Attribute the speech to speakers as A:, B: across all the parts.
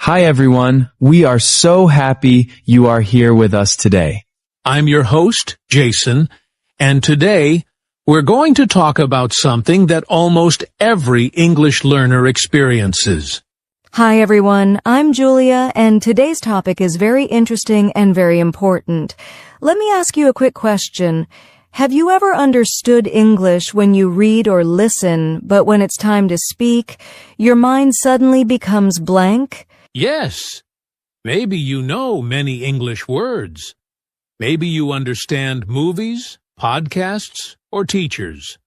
A: Hi everyone, we are so happy you are here with us today.
B: I'm your host, Jason, and today we're going to talk about something that almost every English learner experiences.
C: Hi everyone, I'm Julia, and today's topic is very interesting and very important. Let me ask you a quick question. Have you ever understood English when you read or listen, but when it's time to speak, your mind suddenly becomes blank?
B: Yes, maybe you know many English words. Maybe you understand movies, podcasts, or teachers.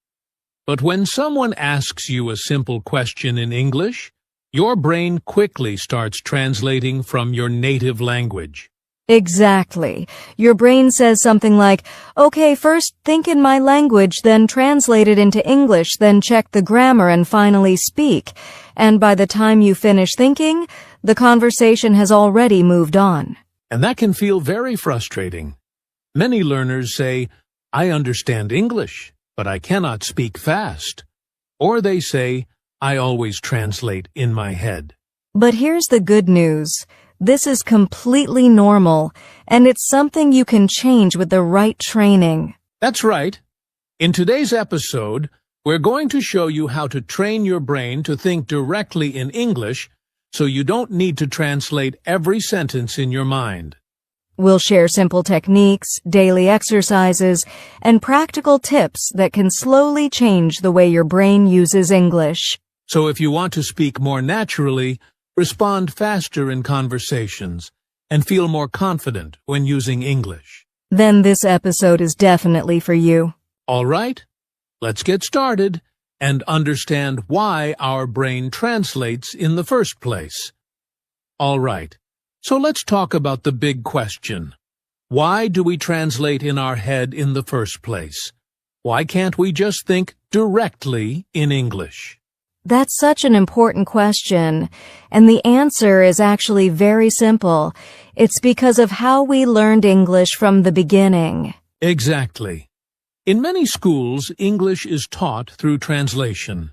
B: But when someone asks you a simple question in English, your brain quickly starts translating from your native language.
C: Exactly. Your brain says something like, okay, first think in my language, then translate it into English, then check the grammar and finally speak. And by the time you finish thinking, the conversation has already moved on.
B: And that can feel very frustrating. Many learners say, I understand English, but I cannot speak fast. Or they say, I always translate in my head.
C: But here's the good news. This is completely normal, and it's something you can change with the right training.
B: That's right. In today's episode, we're going to show you how to train your brain to think directly in English so you don't need to translate every sentence in your mind.
C: We'll share simple techniques, daily exercises, and practical tips that can slowly change the way your brain uses English.
B: So if you want to speak more naturally, respond faster in conversations, and feel more confident when using English,
C: then this episode is definitely for you.
B: All right, let's get started and understand why our brain translates in the first place. All right, so let's talk about the big question. Why do we translate in our head in the first place? Why can't we just think directly in English?
C: That's such an important question, and the answer is actually very simple. It's because of how we learned English from the beginning.
B: Exactly. In many schools, English is taught through translation.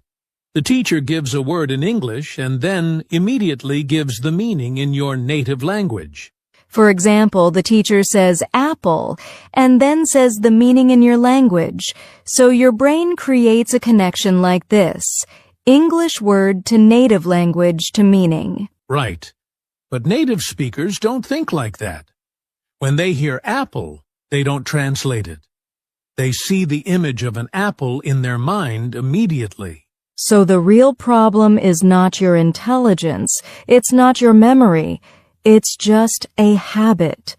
B: The teacher gives a word in English and then immediately gives the meaning in your native language.
C: For example, the teacher says apple and then says the meaning in your language. So your brain creates a connection like this. English word to native language to meaning.
B: Right. But native speakers don't think like that. When they hear apple, they don't translate it. They see the image of an apple in their mind immediately.
C: So the real problem is not your intelligence. It's not your memory. It's just a habit.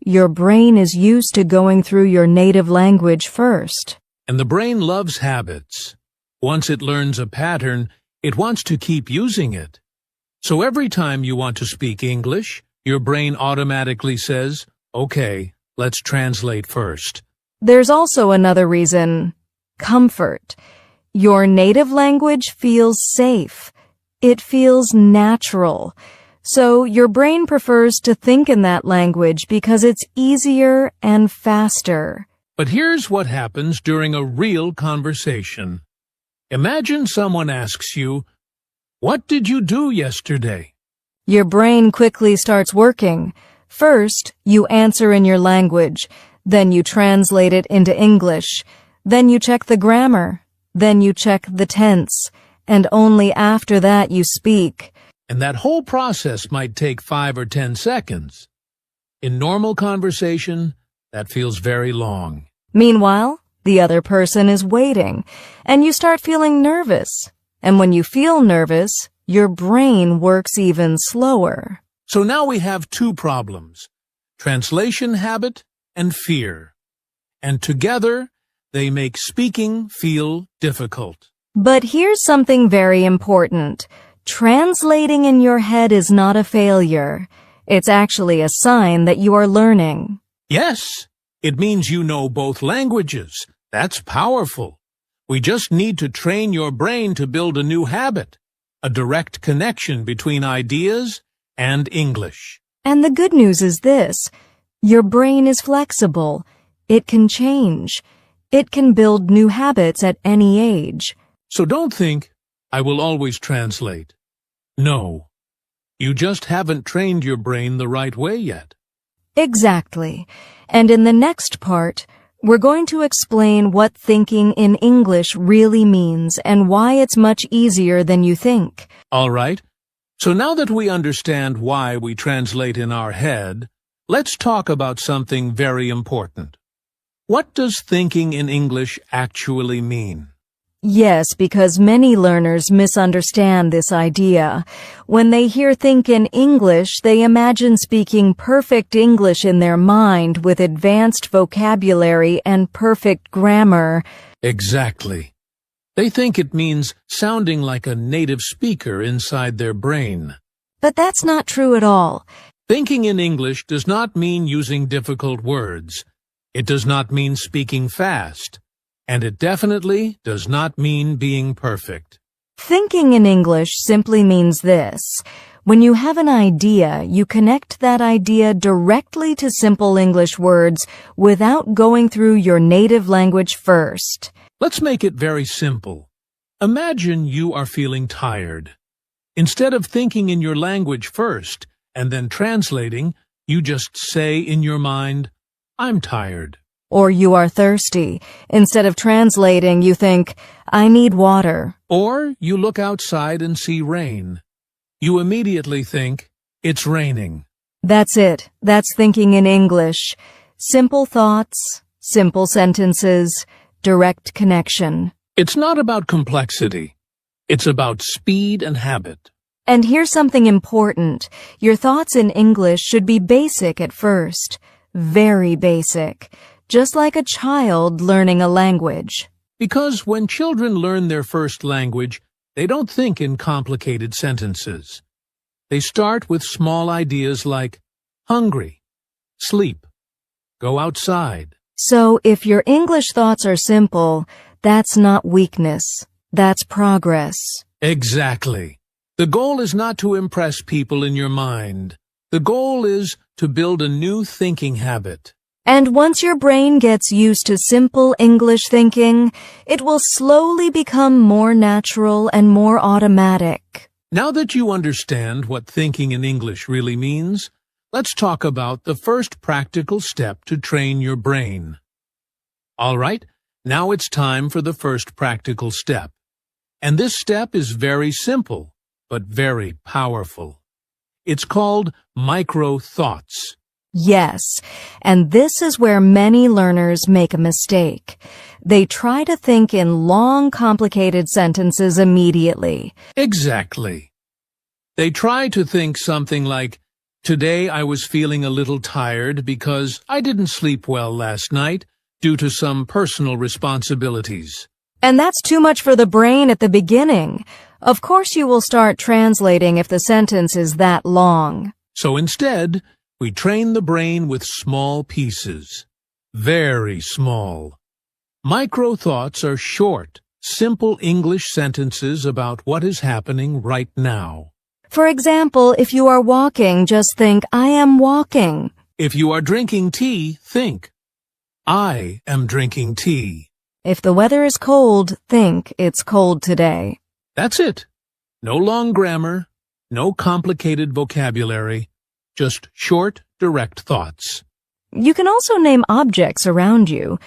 C: Your brain is used to going through your native language first.
B: And the brain loves habits. Once it learns a pattern, it wants to keep using it. So every time you want to speak English, your brain automatically says, okay, let's translate first.
C: There's also another reason. Comfort. Your native language feels safe. It feels natural. So your brain prefers to think in that language because it's easier and faster.
B: But here's what happens during a real conversation. Imagine someone asks you, what did you do yesterday?
C: Your brain quickly starts working. First, you answer in your language. Then you translate it into English. Then you check the grammar. Then you check the tense. And only after that you speak.
B: And that whole process might take 5 or 10 seconds. In normal conversation, that feels very long.
C: Meanwhile, the other person is waiting, and you start feeling nervous. And when you feel nervous, your brain works even slower.
B: So now we have two problems, translation habit and fear. And together, they make speaking feel difficult.
C: But here's something very important. Translating in your head is not a failure. It's actually a sign that you are learning.
B: Yes, it means you know both languages. That's powerful. We just need to train your brain to build a new habit, a direct connection between ideas and English.
C: And the good news is this. Your brain is flexible. It can change. It can build new habits at any age.
B: So don't think, I will always translate. No. You just haven't trained your brain the right way yet.
C: Exactly. And in the next part, we're going to explain what thinking in English really means and why it's much easier than you think.
B: All right. So now that we understand why we translate in our head, let's talk about something very important. What does thinking in English actually mean?
C: Yes, because many learners misunderstand this idea. When they hear think in English, they imagine speaking perfect English in their mind with advanced vocabulary and perfect grammar.
B: Exactly. They think it means sounding like a native speaker inside their brain.
C: But that's not true at all.
B: Thinking in English does not mean using difficult words. It does not mean speaking fast. And it definitely does not mean being perfect.
C: Thinking in English simply means this. When you have an idea, you connect that idea directly to simple English words without going through your native language first.
B: Let's make it very simple. Imagine you are feeling tired. Instead of thinking in your language first and then translating, you just say in your mind, "I'm tired."
C: Or you are thirsty. Instead of translating, you think, "I need water."
B: Or you look outside and see rain. You immediately think, "It's raining."
C: That's it. That's thinking in English. Simple thoughts, simple sentences, direct connection.
B: It's not about complexity. It's about speed and habit.
C: And here's something important. Your thoughts in English should be basic at first. Very basic. Just like a child learning a language.
B: Because when children learn their first language, they don't think in complicated sentences. They start with small ideas like hungry, sleep, go outside.
C: So if your English thoughts are simple, that's not weakness. That's progress.
B: Exactly. The goal is not to impress people in your mind. The goal is to build a new thinking habit.
C: And once your brain gets used to simple English thinking, it will slowly become more natural and more automatic.
B: Now that you understand what thinking in English really means, let's talk about the first practical step to train your brain. All right, now it's time for the first practical step. And this step is very simple, but very powerful. It's called micro-thoughts.
C: Yes, and this is where many learners make a mistake. They try to think in long, complicated sentences immediately.
B: Exactly. They try to think something like, "Today I was feeling a little tired because I didn't sleep well last night due to some personal responsibilities."
C: And that's too much for the brain at the beginning. Of course you will start translating if the sentence is that long.
B: So instead, we train the brain with small pieces. Very small. Micro-thoughts are short, simple English sentences about what is happening right now.
C: For example, if you are walking, just think, "I am walking."
B: If you are drinking tea, think, "I am drinking tea."
C: If the weather is cold, think, "It's cold today."
B: That's it. No long grammar, no complicated vocabulary, just short, direct thoughts.
C: You can also name objects around you.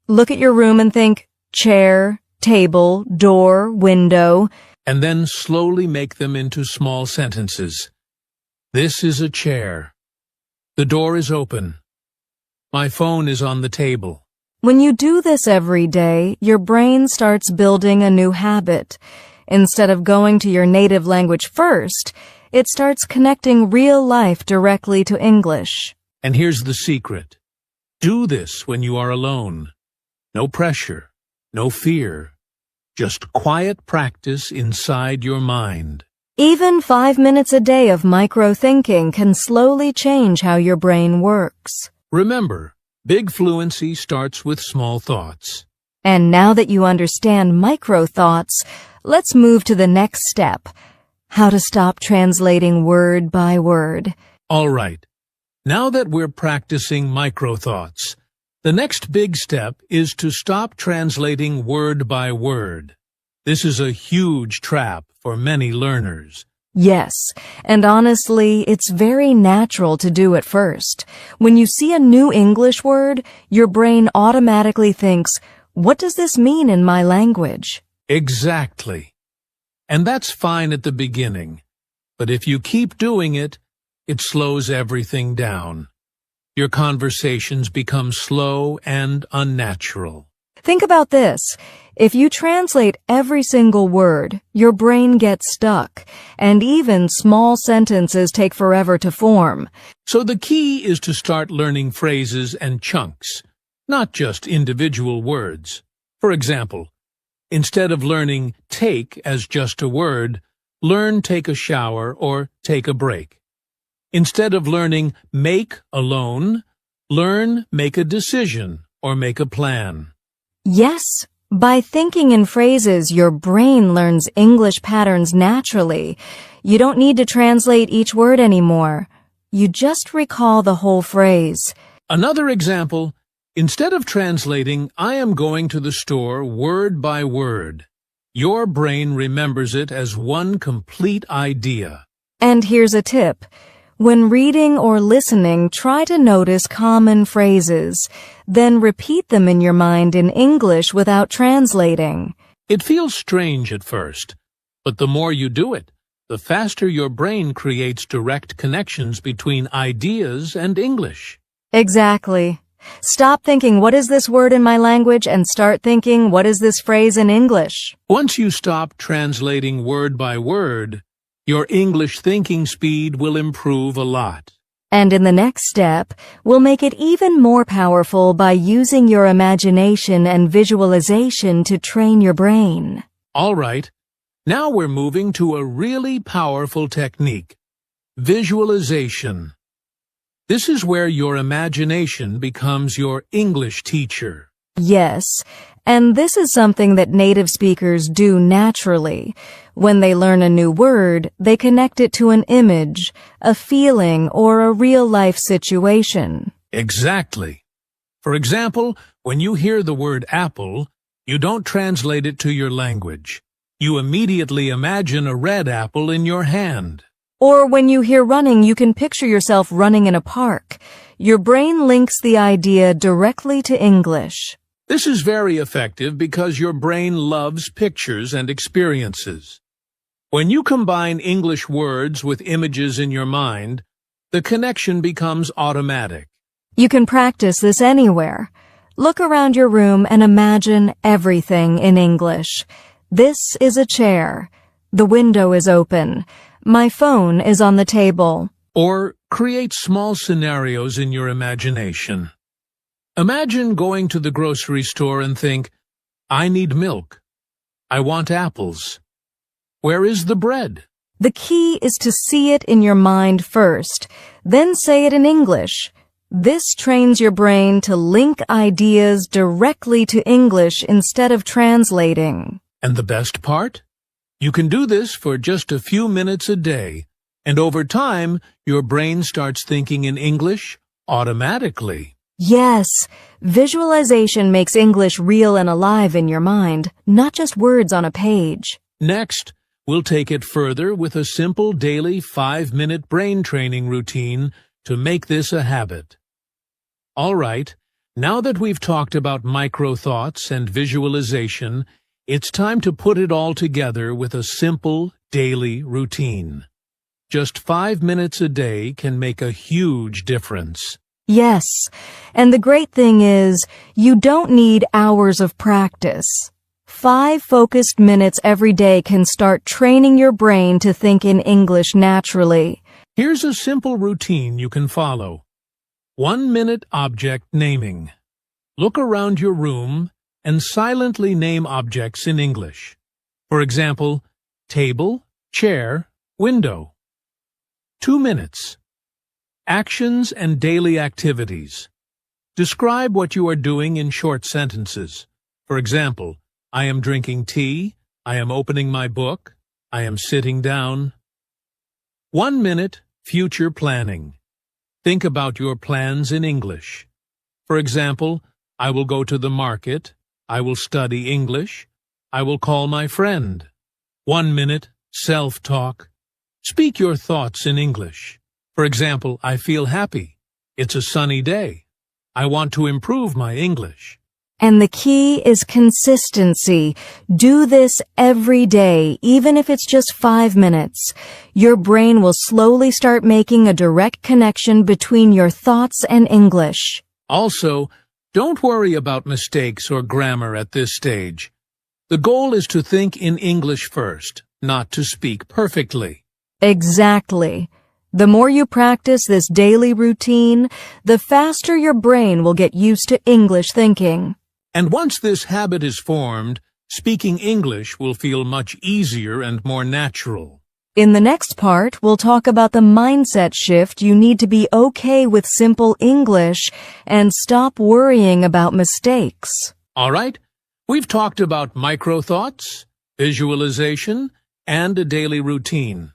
C: Look at your room and think, chair, table, door, window.
B: And then slowly make them into small sentences. This is a chair. The door is open. My phone is on the table.
C: When you do this every day, your brain starts building a new habit. Instead of going to your native language first, it starts connecting real life directly to English.
B: And here's the secret. Do this when you are alone. No pressure, no fear. Just quiet practice inside your mind.
C: Even 5 minutes a day of micro-thinking can slowly change how your brain works.
B: Remember, big fluency starts with small thoughts.
C: And now that you understand micro-thoughts, let's move to the next step. How to stop translating word by word.
B: All right. Now that we're practicing micro-thoughts, the next big step is to stop translating word by word. This is a huge trap for many learners.
C: Yes, and honestly, it's very natural to do at first. When you see a new English word, your brain automatically thinks, what does this mean in my language?
B: Exactly. And that's fine at the beginning. But if you keep doing it, it slows everything down. Your conversations become slow and unnatural.
C: Think about this. If you translate every single word, your brain gets stuck, and even small sentences take forever to form.
B: So the key is to start learning phrases and chunks, not just individual words. For example, instead of learning take as just a word, learn take a shower or take a break. Instead of learning make alone, learn make a decision or make a plan.
C: Yes, by thinking in phrases, your brain learns English patterns naturally. You don't need to translate each word anymore. You just recall the whole phrase.
B: Another example, instead of translating, I am going to the store word by word. Your brain remembers it as one complete idea.
C: And here's a tip. When reading or listening, try to notice common phrases, then repeat them in your mind in English without translating.
B: It feels strange at first, but the more you do it, the faster your brain creates direct connections between ideas and English.
C: Exactly. Stop thinking, what is this word in my language, and start thinking, what is this phrase in English?
B: Once you stop translating word by word, your English thinking speed will improve a lot.
C: And in the next step, we'll make it even more powerful by using your imagination and visualization to train your brain.
B: All right, now we're moving to a really powerful technique, visualization. This is where your imagination becomes your English teacher.
C: Yes, and this is something that native speakers do naturally. When they learn a new word, they connect it to an image, a feeling, or a real-life situation.
B: Exactly. For example, when you hear the word apple, you don't translate it to your language. You immediately imagine a red apple in your hand.
C: Or when you hear running, you can picture yourself running in a park. Your brain links the idea directly to English.
B: This is very effective because your brain loves pictures and experiences. When you combine English words with images in your mind, the connection becomes automatic.
C: You can practice this anywhere. Look around your room and imagine everything in English. This is a chair. The window is open. My phone is on the table.
B: Or create small scenarios in your imagination. Imagine going to the grocery store and think, I need milk. I want apples. Where is the bread?
C: The key is to see it in your mind first, then say it in English. This trains your brain to link ideas directly to English instead of translating.
B: And the best part? You can do this for just a few minutes a day, and over time, your brain starts thinking in English automatically.
C: Yes, visualization makes English real and alive in your mind, not just words on a page.
B: Next, we'll take it further with a simple daily 5-minute brain training routine to make this a habit. All right, now that we've talked about micro-thoughts and visualization, it's time to put it all together with a simple daily routine. Just 5 minutes a day can make a huge difference.
C: Yes, and the great thing is, you don't need hours of practice. 5 focused minutes every day can start training your brain to think in English naturally.
B: Here's a simple routine you can follow. 1-minute object naming. Look around your room and silently name objects in English. For example, table, chair, window. 2 minutes. Actions and daily activities. Describe what you are doing in short sentences. For example, I am drinking tea, I am opening my book, I am sitting down. 1 minute, future planning. Think about your plans in English. For example, I will go to the market, I will study English, I will call my friend. 1 minute, self-talk. Speak your thoughts in English. For example, I feel happy. It's a sunny day. I want to improve my English.
C: And the key is consistency. Do this every day, even if it's just 5 minutes. Your brain will slowly start making a direct connection between your thoughts and English.
B: Also, don't worry about mistakes or grammar at this stage. The goal is to think in English first, not to speak perfectly.
C: Exactly. The more you practice this daily routine, the faster your brain will get used to English thinking.
B: And once this habit is formed, speaking English will feel much easier and more natural.
C: In the next part, we'll talk about the mindset shift you need to be okay with simple English and stop worrying about mistakes.
B: All right, we've talked about micro-thoughts, visualization, and a daily routine.